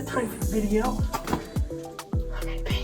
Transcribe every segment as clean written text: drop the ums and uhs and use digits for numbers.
got time for video. Okay, babe.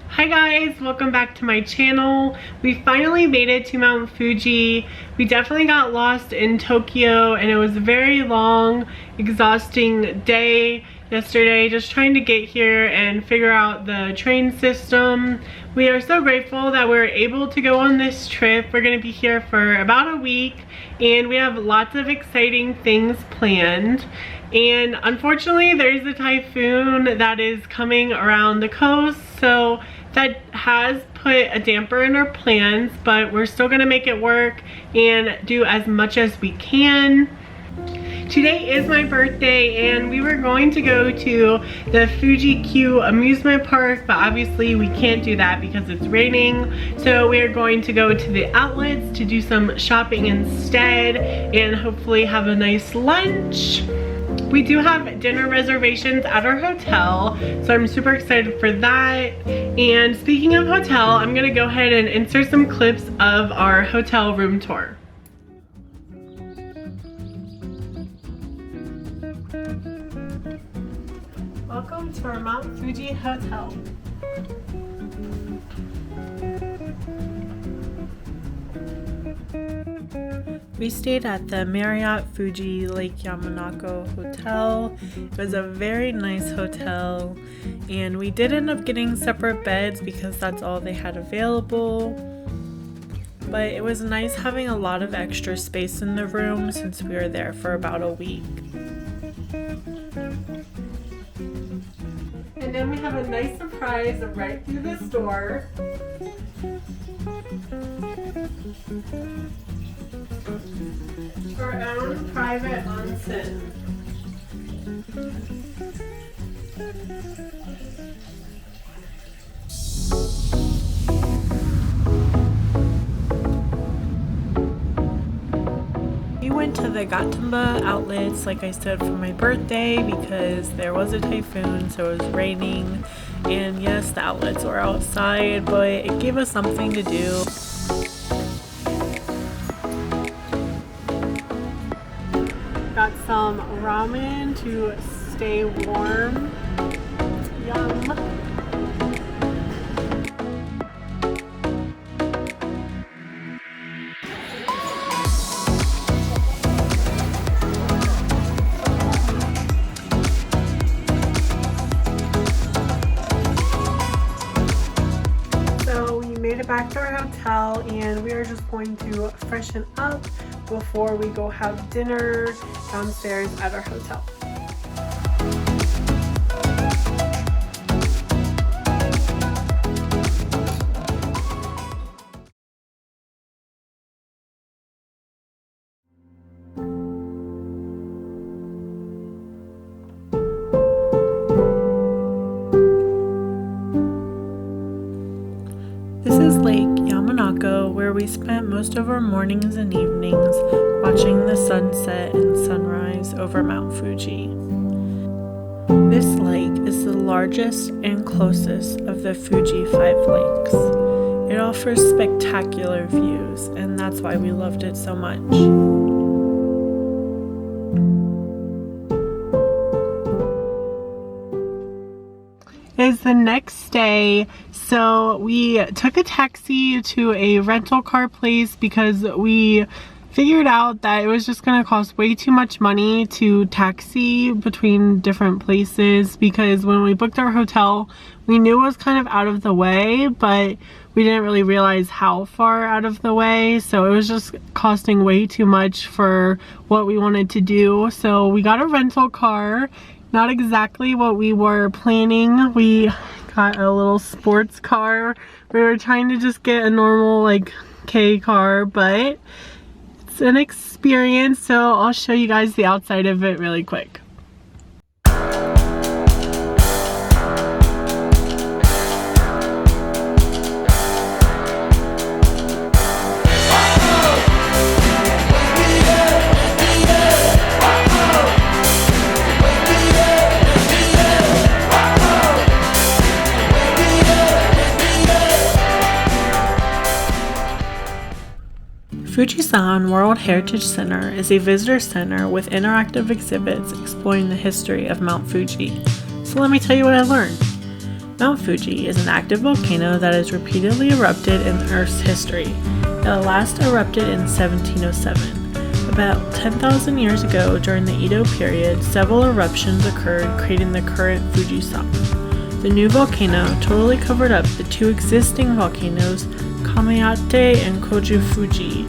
Hi guys, welcome back to my channel. We finally made it to Mount Fuji. We definitely got lost in Tokyo and it was a very long, exhausting day yesterday just trying to get here and figure out the train system. We are so grateful that we're able to go on this trip. We're going to be here for about a week and we have lots of exciting things planned. And unfortunately there's a typhoon that is coming around the coast, so that has put a damper in our plans, but we're still gonna make it work and do as much as we can. Today is my birthday and we were going to go to the Fuji-Q amusement park, but obviously we can't do that because it's raining. So we are going to go to the outlets to do some shopping instead and hopefully have a nice lunch. We do have dinner reservations at our hotel, so I'm super excited for that. And speaking of hotel, I'm gonna go ahead and insert some clips of our hotel room tour. Welcome to our Mount Fuji hotel. We stayed at the Marriott Fuji Lake Yamanako hotel. It was a very nice hotel and we did end up getting separate beds because that's all they had available. But it was nice having a lot of extra space in the room since we were there for about a week. And then we have a nice surprise right through this door. Our own private onsen. We went to the Gatumba Outlets, like I said, for my birthday because there was a typhoon, so it was raining. And yes, the outlets were outside, but it gave us something to do. Got some ramen to stay warm. Yum. So we made it back to our hotel and we are just going to freshen up before we go have dinner downstairs at our hotel. This is Lake Yamanako, where we spent most of our mornings and evenings watching the sunset and sunrise over Mount Fuji. This lake is the largest and closest of the Fuji 5 lakes. It offers spectacular views, and that's why we loved it so much. Is the next day, so we took a taxi to a rental car place because we figured out that it was just going to cost way too much money to taxi between different places, because when we booked our hotel we knew it was kind of out of the way, but we didn't really realize how far out of the way, so it was just costing way too much for what we wanted to do. So we got a rental car. Not exactly what we were planning. We got a little sports car. We were trying to just get a normal like K car, but it's an experience, so I'll show you guys the outside of it really quick. Fujisan World Heritage Center is a visitor center with interactive exhibits exploring the history of Mount Fuji. So let me tell you what I learned. Mount Fuji is an active volcano that has repeatedly erupted in the Earth's history. It last erupted in 1707. About 10,000 years ago, during the Edo period, several eruptions occurred, creating the current Fujisan. The new volcano totally covered up the two existing volcanoes, Komitake and Ko-fuji.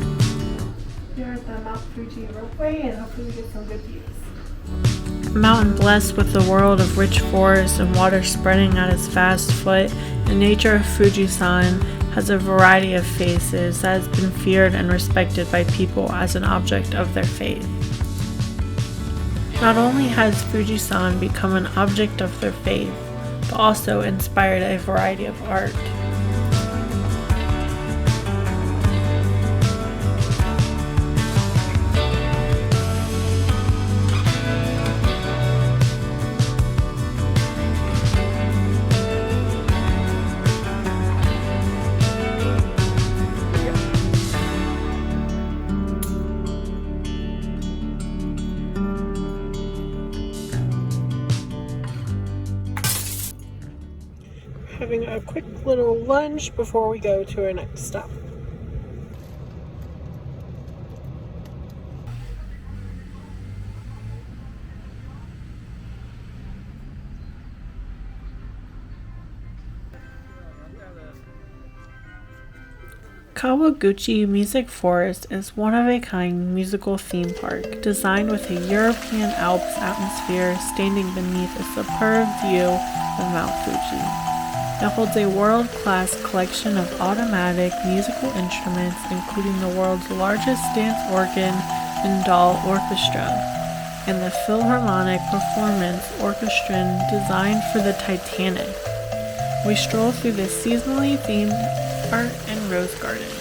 Here at the Mt. Fuji Ropeway, and hopefully we get some good views. A mountain blessed with the world of rich forests and water spreading at its vast foot, the nature of Fujisan has a variety of faces that has been feared and respected by people as an object of their faith. Not only has Fujisan become an object of their faith, but also inspired a variety of art. Having a quick little lunch before we go to our next stop. Kawaguchi Music Forest is one-of-a-kind musical theme park designed with a European Alps atmosphere standing beneath a superb view of Mount Fuji. It holds a world-class collection of automatic musical instruments, including the world's largest dance organ and doll orchestra, and the Philharmonic Performance Orchestra designed for the Titanic. We stroll through the seasonally themed art and rose gardens.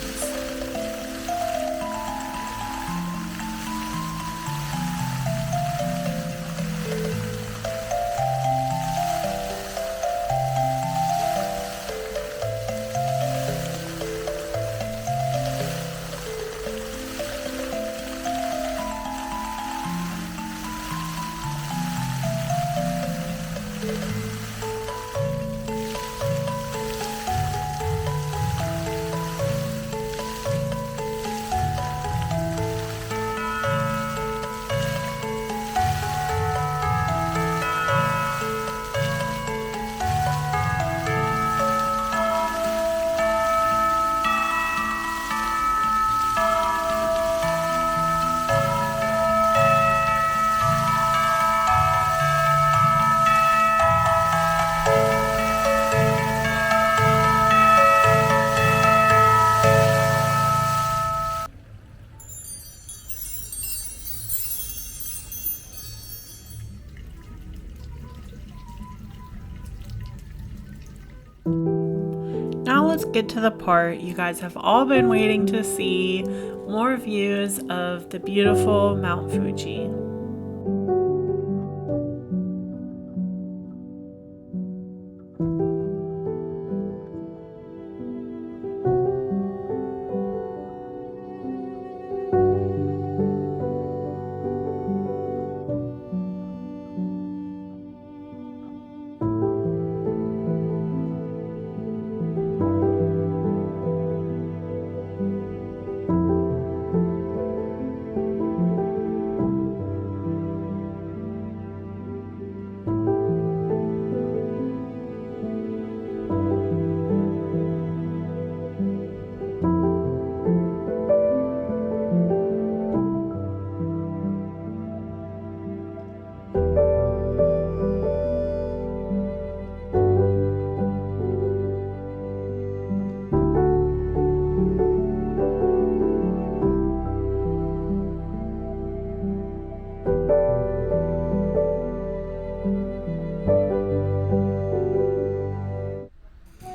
Now let's get to the part you guys have all been waiting to see, more views of the beautiful Mount Fuji.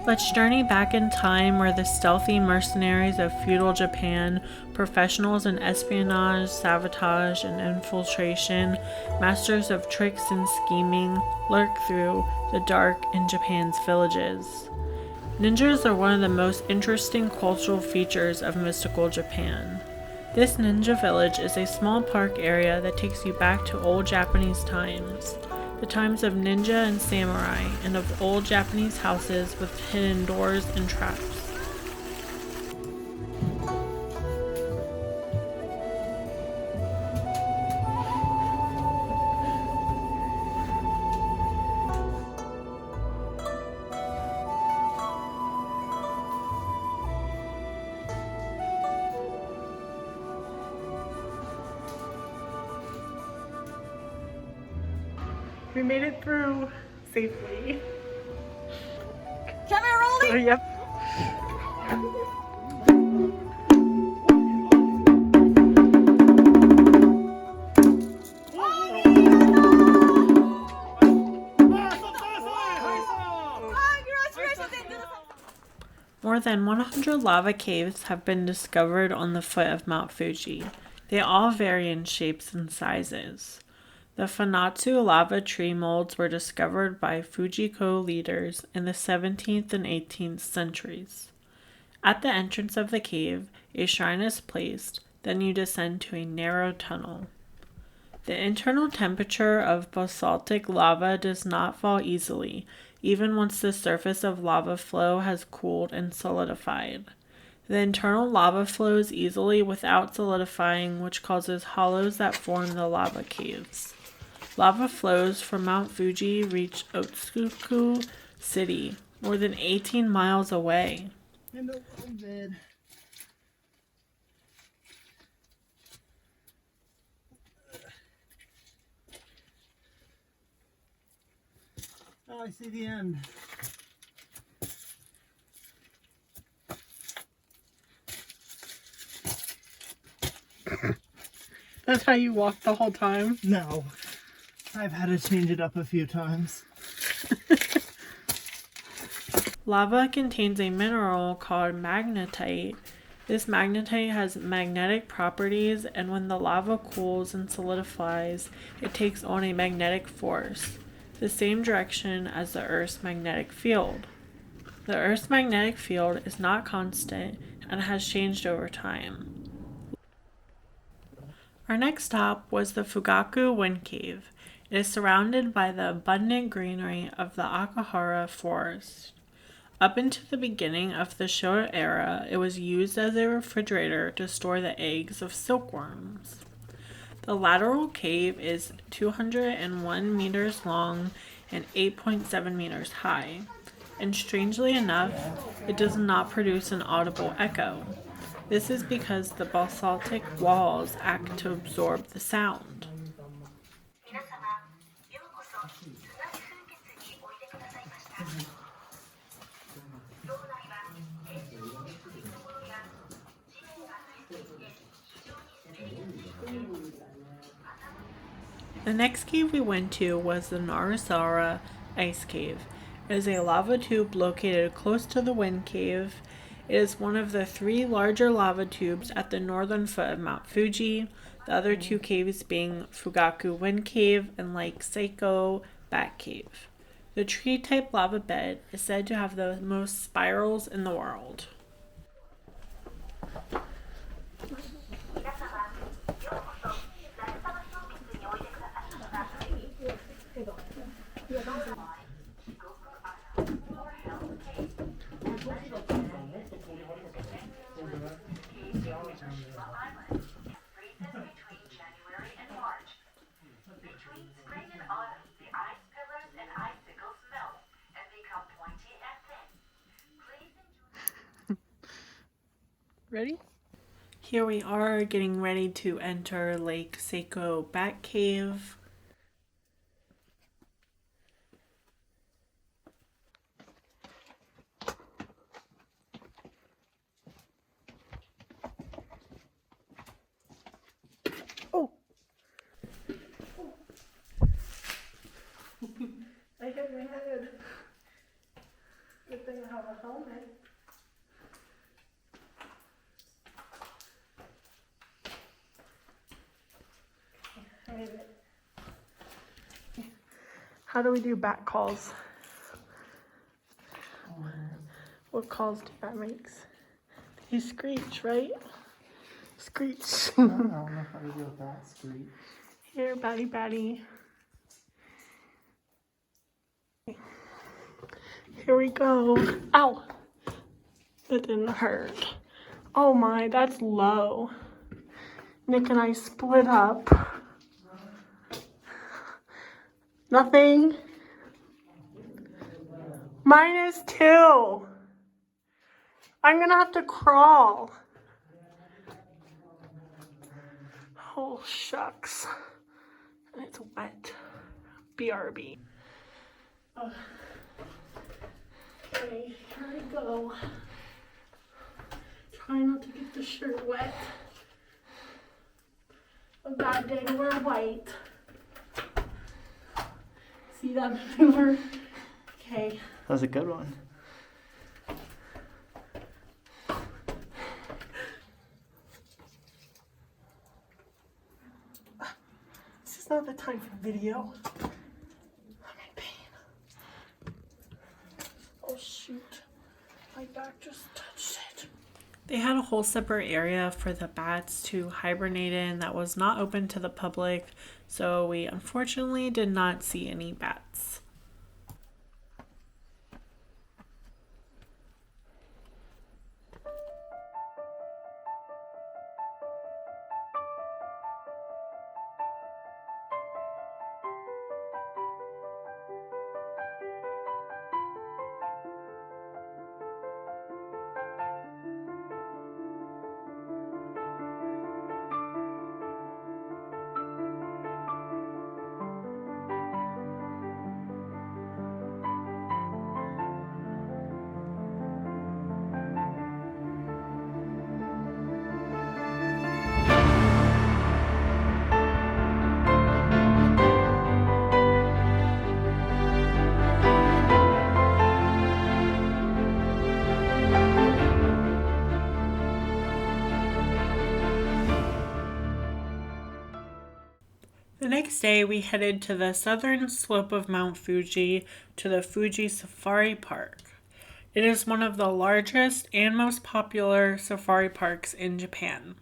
Let's journey back in time where the stealthy mercenaries of feudal Japan, professionals in espionage, sabotage, and infiltration, masters of tricks and scheming, lurk through the dark in Japan's villages. Ninjas are one of the most interesting cultural features of mystical Japan. This ninja village is a small park area that takes you back to old Japanese times. The times of ninja and samurai, and of old Japanese houses with hidden doors and traps. We made it through safely. Camera rolling? Oh, yep. More than 100 lava caves have been discovered on the foot of Mount Fuji. They all vary in shapes and sizes. The Funatsu lava tree molds were discovered by Fujiko leaders in the 17th and 18th centuries. At the entrance of the cave, a shrine is placed, then you descend to a narrow tunnel. The internal temperature of basaltic lava does not fall easily, even once the surface of lava flow has cooled and solidified. The internal lava flows easily without solidifying, which causes hollows that form the lava caves. Lava flows from Mount Fuji reach Otsuku City, more than 18 miles away. In a little bit. Oh, I see the end. That's how you walk the whole time? No. I've had to change it up a few times. Lava contains a mineral called magnetite. This magnetite has magnetic properties, and when the lava cools and solidifies, it takes on a magnetic force, the same direction as the Earth's magnetic field. The Earth's magnetic field is not constant and has changed over time. Our next stop was the Fugaku Wind Cave. It is surrounded by the abundant greenery of the Akahara forest. Up until the beginning of the Showa era, it was used as a refrigerator to store the eggs of silkworms. The lateral cave is 201 meters long and 8.7 meters high, and strangely enough, it does not produce an audible echo. This is because the basaltic walls act to absorb the sound. The next cave we went to was the Narusara Ice Cave. It is a lava tube located close to the Wind Cave. It is one of the 3 larger lava tubes at the northern foot of Mount Fuji, the other 2 caves being Fugaku Wind Cave and Lake Sato Bat Cave. The tree-type lava bed is said to have the most spirals in the world. Ready? Here we are getting ready to enter Lake Sato Bat Cave. Oh! I hit my head. Good thing I have a helmet. How do we do bat calls? What calls do bat makes? He screech, right? Screech. I don't know how to deal with that screech. Here, batty batty. Here we go. Ow! That didn't hurt. Oh my, that's low. Nick and I split up. Nothing. -2. I'm gonna have to crawl. Oh, shucks. And it's wet. BRB. Okay, here I go. Try not to get the shirt wet. A bad day to wear white. See that maneuver? Okay. That was a good one. This is not the time for video. I'm in pain. Oh shoot. My back just touched it. They had a whole separate area for the bats to hibernate in that was not open to the public, so we unfortunately did not see any bats. The next day, we headed to the southern slope of Mount Fuji to the Fuji Safari Park. It is one of the largest and most popular safari parks in Japan.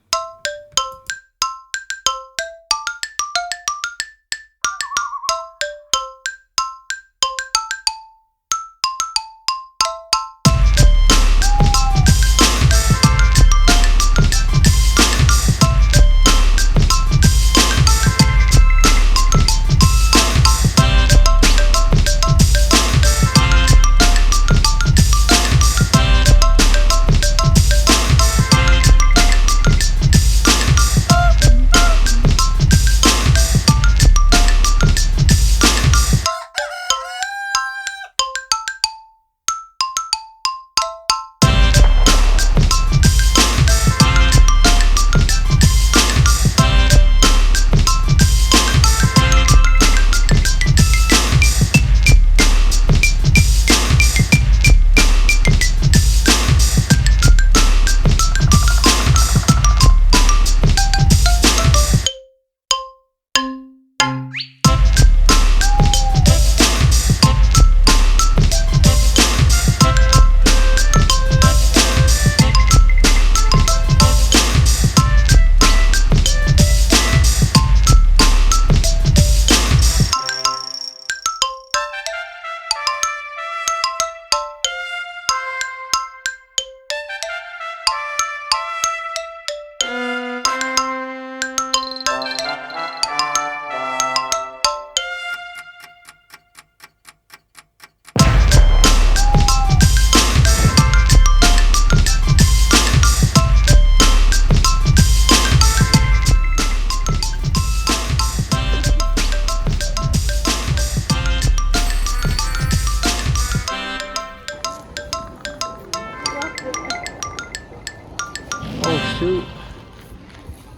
Shoot.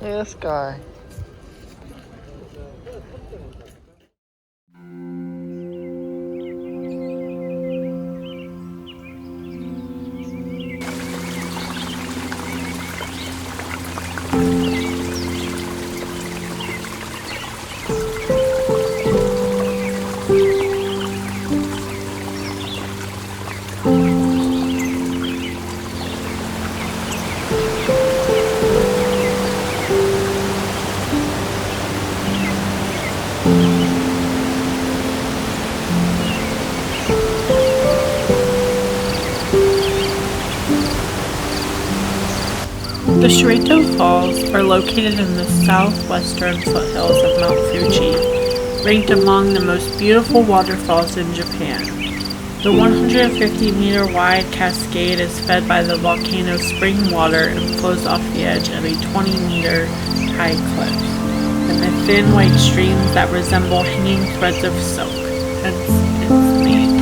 Look at this guy. The Shirato Falls are located in the southwestern foothills of Mount Fuji, ranked among the most beautiful waterfalls in Japan. The 150-meter wide cascade is fed by the volcano's spring water and flows off the edge of a 20-meter high cliff, and the thin white streams that resemble hanging threads of silk, hence its name.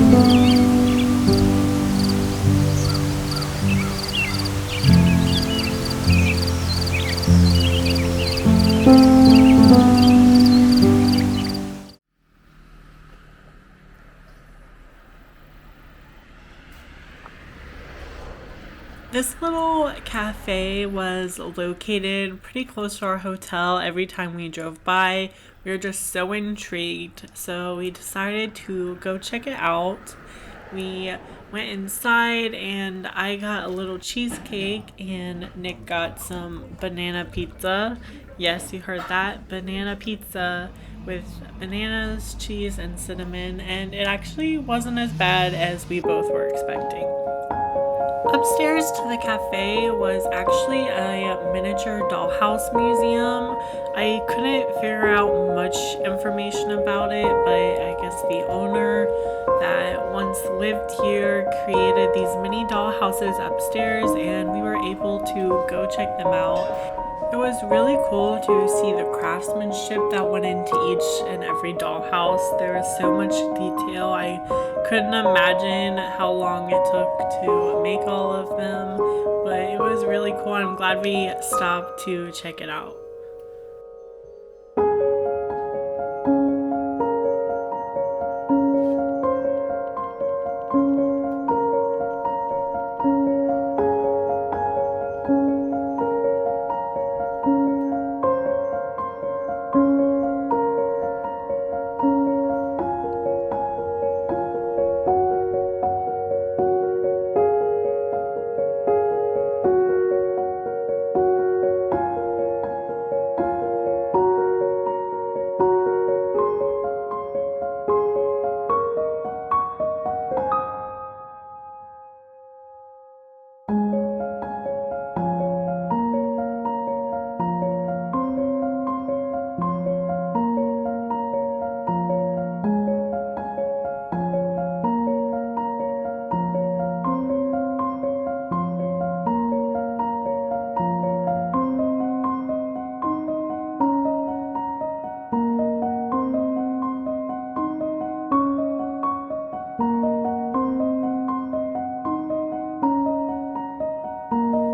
This little cafe was located pretty close to our hotel. Every time we drove by, we were just so intrigued. So we decided to go check it out. We went inside and I got a little cheesecake and Nick got some banana pizza. Yes, you heard that. Banana pizza with bananas, cheese, and cinnamon. And it actually wasn't as bad as we both were expecting. Upstairs to the cafe was actually a miniature dollhouse museum. I couldn't figure out much information about it, but I guess the owner that once lived here created these mini dollhouses upstairs, and we were able to go check them out. It was really cool to see the craftsmanship that went into each and every dollhouse. There was so much detail. I couldn't imagine how long it took to make all of them, but it was really cool. I'm glad we stopped to check it out.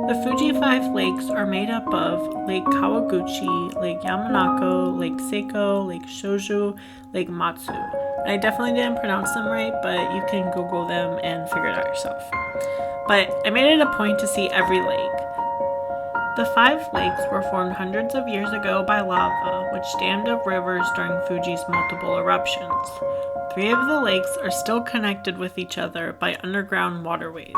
The Fuji 5 lakes are made up of Lake Kawaguchi, Lake Yamanako, Lake Seiko, Lake Shoju, Lake Matsu. And I definitely didn't pronounce them right, but you can Google them and figure it out yourself. But I made it a point to see every lake. The 5 lakes were formed hundreds of years ago by lava, which dammed up rivers during Fuji's multiple eruptions. 3 of the lakes are still connected with each other by underground waterways.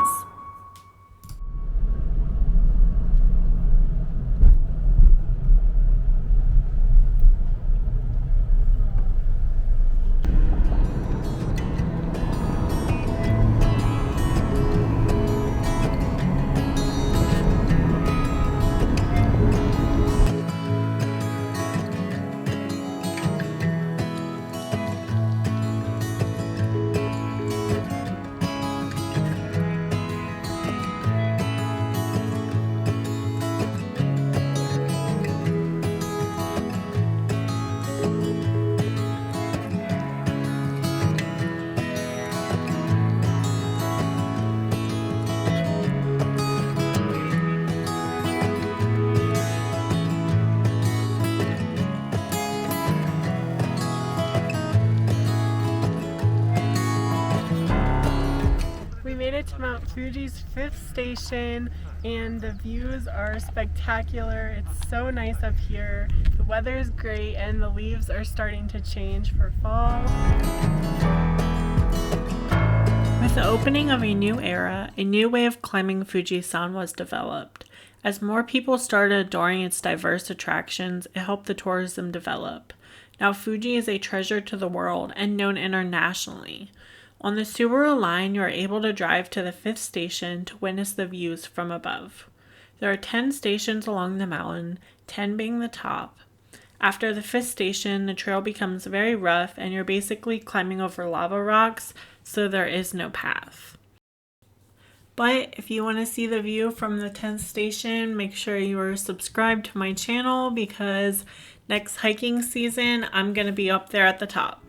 To Mount Fuji's 5th station, and the views are spectacular. It's so nice up here. The weather is great and the leaves are starting to change for fall. With the opening of a new era, a new way of climbing Fujisan was developed. As more people started adoring its diverse attractions, it helped the tourism develop. Now Fuji is a treasure to the world and known internationally. On the Subaru line, you are able to drive to the 5th station to witness the views from above. There are 10 stations along the mountain, 10 being the top. After the 5th station, the trail becomes very rough and you're basically climbing over lava rocks, so there is no path. But if you want to see the view from the 10th station, make sure you are subscribed to my channel because next hiking season, I'm going to be up there at the top.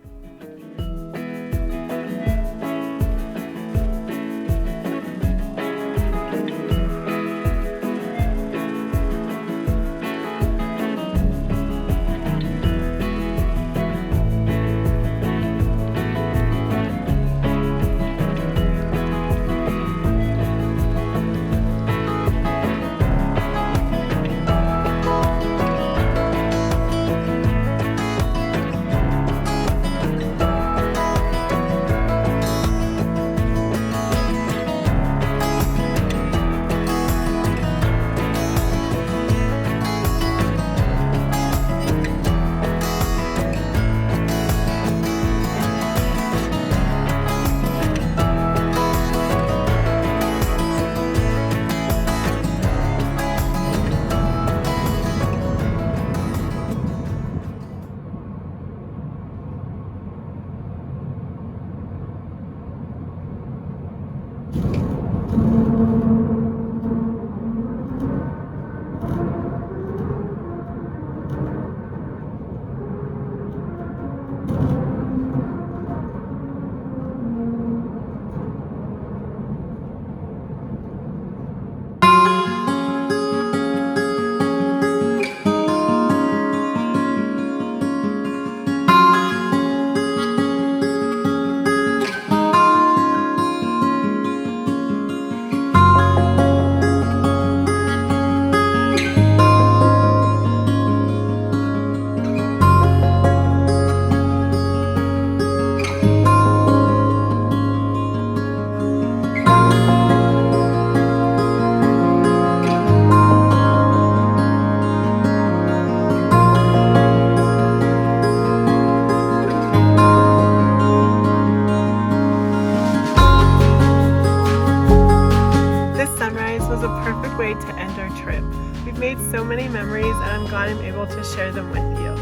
To end our trip. We've made so many memories and I'm glad I'm able to share them with you.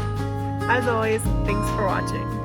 As always, thanks for watching.